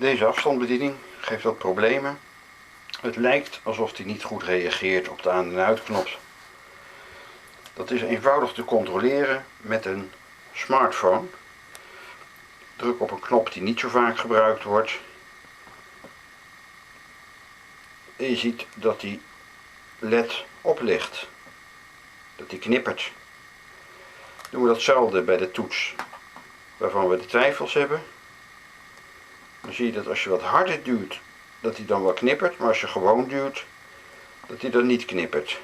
Deze afstandsbediening geeft wat problemen. Het lijkt alsof die niet goed reageert op de aan- en uitknop. Dat is eenvoudig te controleren met een smartphone. Druk op een knop die niet zo vaak gebruikt wordt. En je ziet dat die LED oplicht. Dat die knippert. Doen we datzelfde bij de toets waarvan we de twijfels hebben. Dan zie je dat als je wat harder duwt, dat hij dan wel knippert. Maar als je gewoon duwt, dat hij dan niet knippert.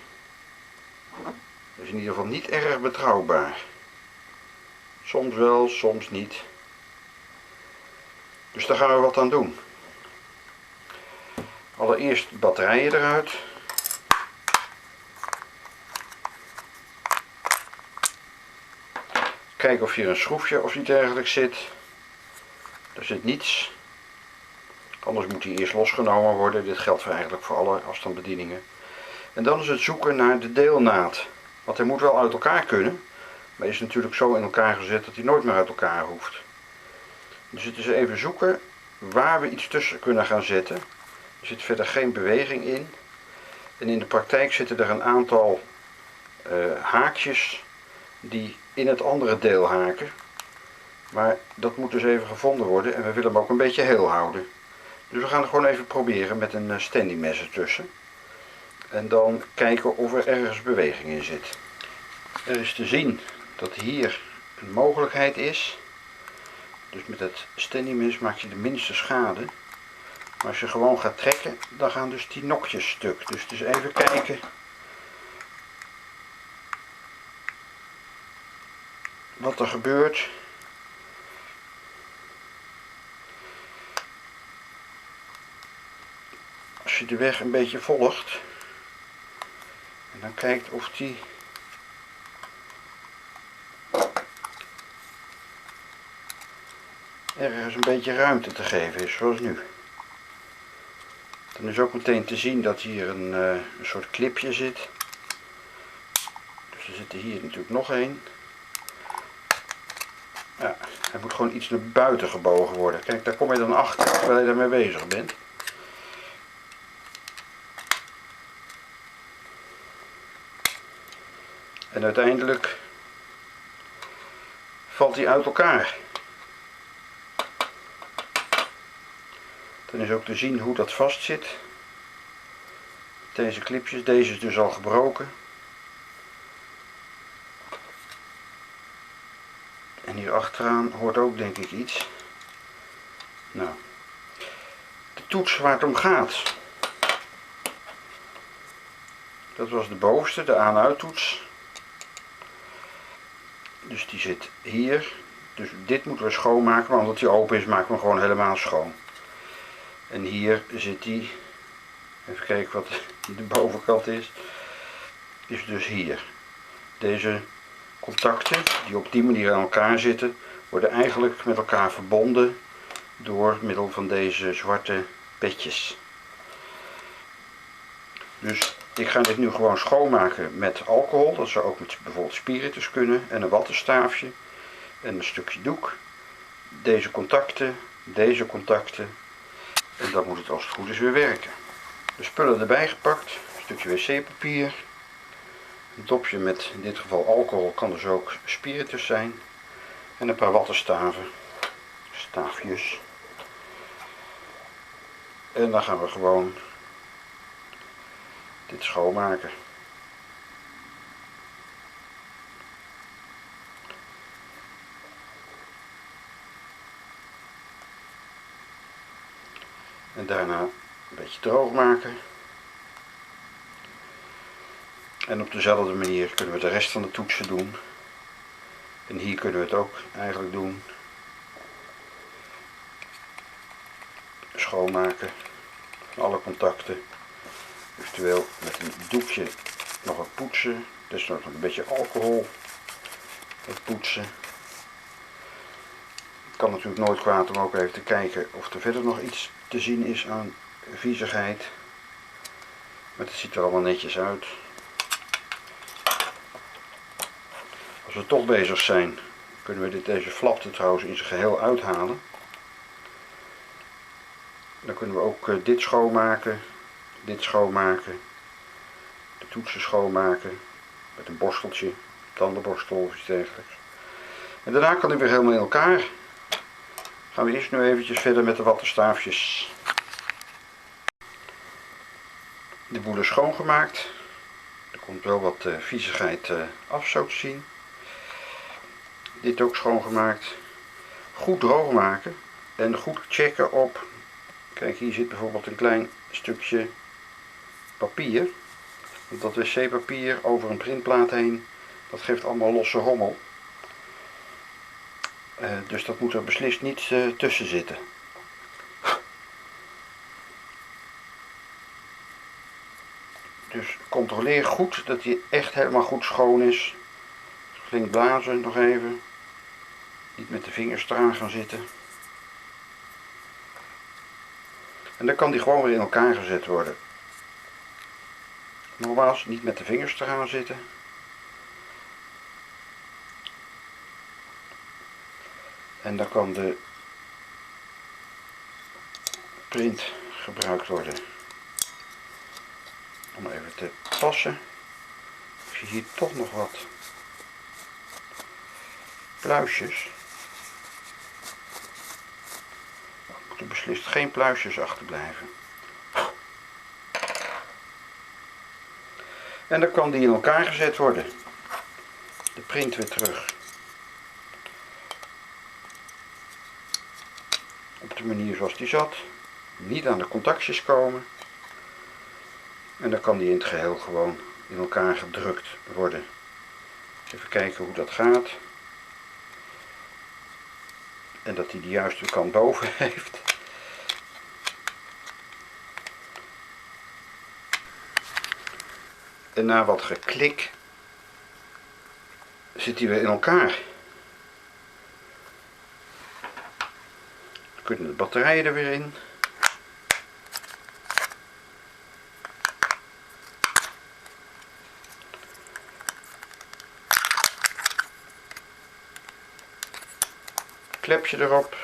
Dat is in ieder geval niet erg betrouwbaar. Soms wel, soms niet. Dus daar gaan we wat aan doen. Allereerst de batterijen eruit. Kijken of hier een schroefje of iets dergelijks zit. Er zit niets. Anders moet die eerst losgenomen worden. Dit geldt eigenlijk voor alle afstandsbedieningen. En dan is het zoeken naar de deelnaad. Want hij moet wel uit elkaar kunnen. Maar hij is natuurlijk zo in elkaar gezet dat hij nooit meer uit elkaar hoeft. Dus het is even zoeken waar we iets tussen kunnen gaan zetten. Er zit verder geen beweging in. En in de praktijk zitten er een aantal haakjes die in het andere deel haken. Maar dat moet dus even gevonden worden en we willen hem ook een beetje heel houden. Dus we gaan het gewoon even proberen met een standing mes ertussen. En dan kijken of er ergens beweging in zit. Er is te zien dat hier een mogelijkheid is. Dus met het standing mes maak je de minste schade. Maar als je gewoon gaat trekken, dan gaan dus die nokjes stuk. Dus even kijken wat er gebeurt. Als je de weg een beetje volgt en dan kijkt of die ergens een beetje ruimte te geven is, zoals nu. Dan is ook meteen te zien dat hier een soort clipje zit. Dus er zit er hier natuurlijk nog één. Ja, hij moet gewoon iets naar buiten gebogen worden. Kijk, daar kom je dan achter terwijl je daarmee bezig bent. En uiteindelijk valt hij uit elkaar. Dan is ook te zien hoe dat vast zit. Deze clipjes, deze is dus al gebroken. En hier achteraan hoort ook denk ik iets. Nou, de toets waar het om gaat. Dat was de bovenste, de aan-uit toets. Dus die zit hier. Dus dit moeten we schoonmaken, maar omdat die open is maken we hem gewoon helemaal schoon. En hier zit die, even kijken wat de bovenkant is dus hier. Deze contacten die op die manier aan elkaar zitten, worden eigenlijk met elkaar verbonden door middel van deze zwarte petjes. Dus ik ga dit nu gewoon schoonmaken met alcohol. Dat zou ook met bijvoorbeeld spiritus kunnen. En een wattenstaafje. En een stukje doek. Deze contacten. En dan moet het als het goed is weer werken. De spullen erbij gepakt. Een stukje wc-papier. Een dopje met in dit geval alcohol. Kan dus ook spiritus zijn. En een paar wattenstaven. Staafjes. En dan gaan we gewoon dit schoonmaken. En daarna een beetje droog maken. En op dezelfde manier kunnen we de rest van de toetsen doen. En hier kunnen we het ook eigenlijk doen. Schoonmaken van alle contacten. Eventueel met een doekje nog wat poetsen. Dus nog een beetje alcohol. Het poetsen. Het kan natuurlijk nooit kwaad om ook even te kijken of er verder nog iets te zien is aan viezigheid. Maar het ziet er allemaal netjes uit. Als we toch bezig zijn, kunnen we deze flap er trouwens in zijn geheel uithalen. Dan kunnen we ook dit schoonmaken, de toetsen schoonmaken met een borsteltje, tandenborstel of iets dergelijks. En daarna kan hij weer helemaal in elkaar. Gaan we eerst nu eventjes verder met de wattenstaafjes. De boel is schoongemaakt. Er komt wel wat viezigheid af, zo te zien. Dit ook schoongemaakt. Goed droog maken en goed checken op. Kijk, hier zit bijvoorbeeld een klein stukje papier. Dat wc-papier over een printplaat heen, dat geeft allemaal losse rommel. Dus dat moet er beslist niet tussen zitten. Dus controleer goed dat hij echt helemaal goed schoon is. Flink blazen nog even. Niet met de vingers eraan gaan zitten. En dan kan die gewoon weer in elkaar gezet worden. Nogmaals, niet met de vingers eraan zitten. En dan kan de print gebruikt worden om even te passen. Ik zie hier toch nog wat pluisjes. Er moeten beslist geen pluisjes achterblijven. En dan kan die in elkaar gezet worden. De print weer terug. Op de manier zoals die zat. Niet aan de contactjes komen. En dan kan die in het geheel gewoon in elkaar gedrukt worden. Even kijken hoe dat gaat. En dat hij de juiste kant boven heeft. En na wat geklik zit hij weer in elkaar. Dan kunnen de batterijen er weer in. Klepje erop.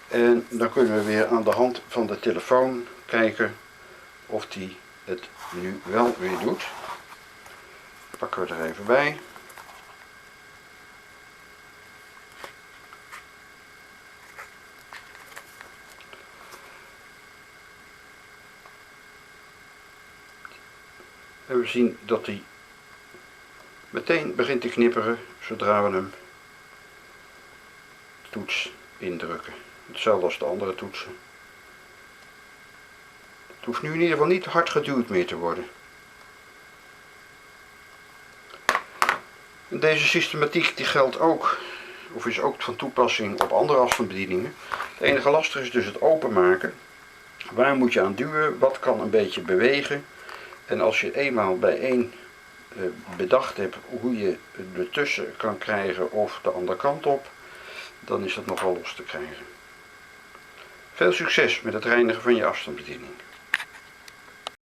En dan kunnen we weer aan de hand van de telefoon kijken of die het nu wel weer doet. Pakken we er even bij. En we zien dat hij meteen begint te knipperen zodra we hem toets indrukken. Hetzelfde als de andere toetsen. Het hoeft nu in ieder geval niet hard geduwd meer te worden. En deze systematiek die geldt ook, of is ook van toepassing op andere afstandsbedieningen. Het enige lastige is dus het openmaken. Waar moet je aan duwen? Wat kan een beetje bewegen? En als je eenmaal bij één bedacht hebt hoe je ertussen kan krijgen of de andere kant op, dan is dat nogal los te krijgen. Veel succes met het reinigen van je afstandsbediening.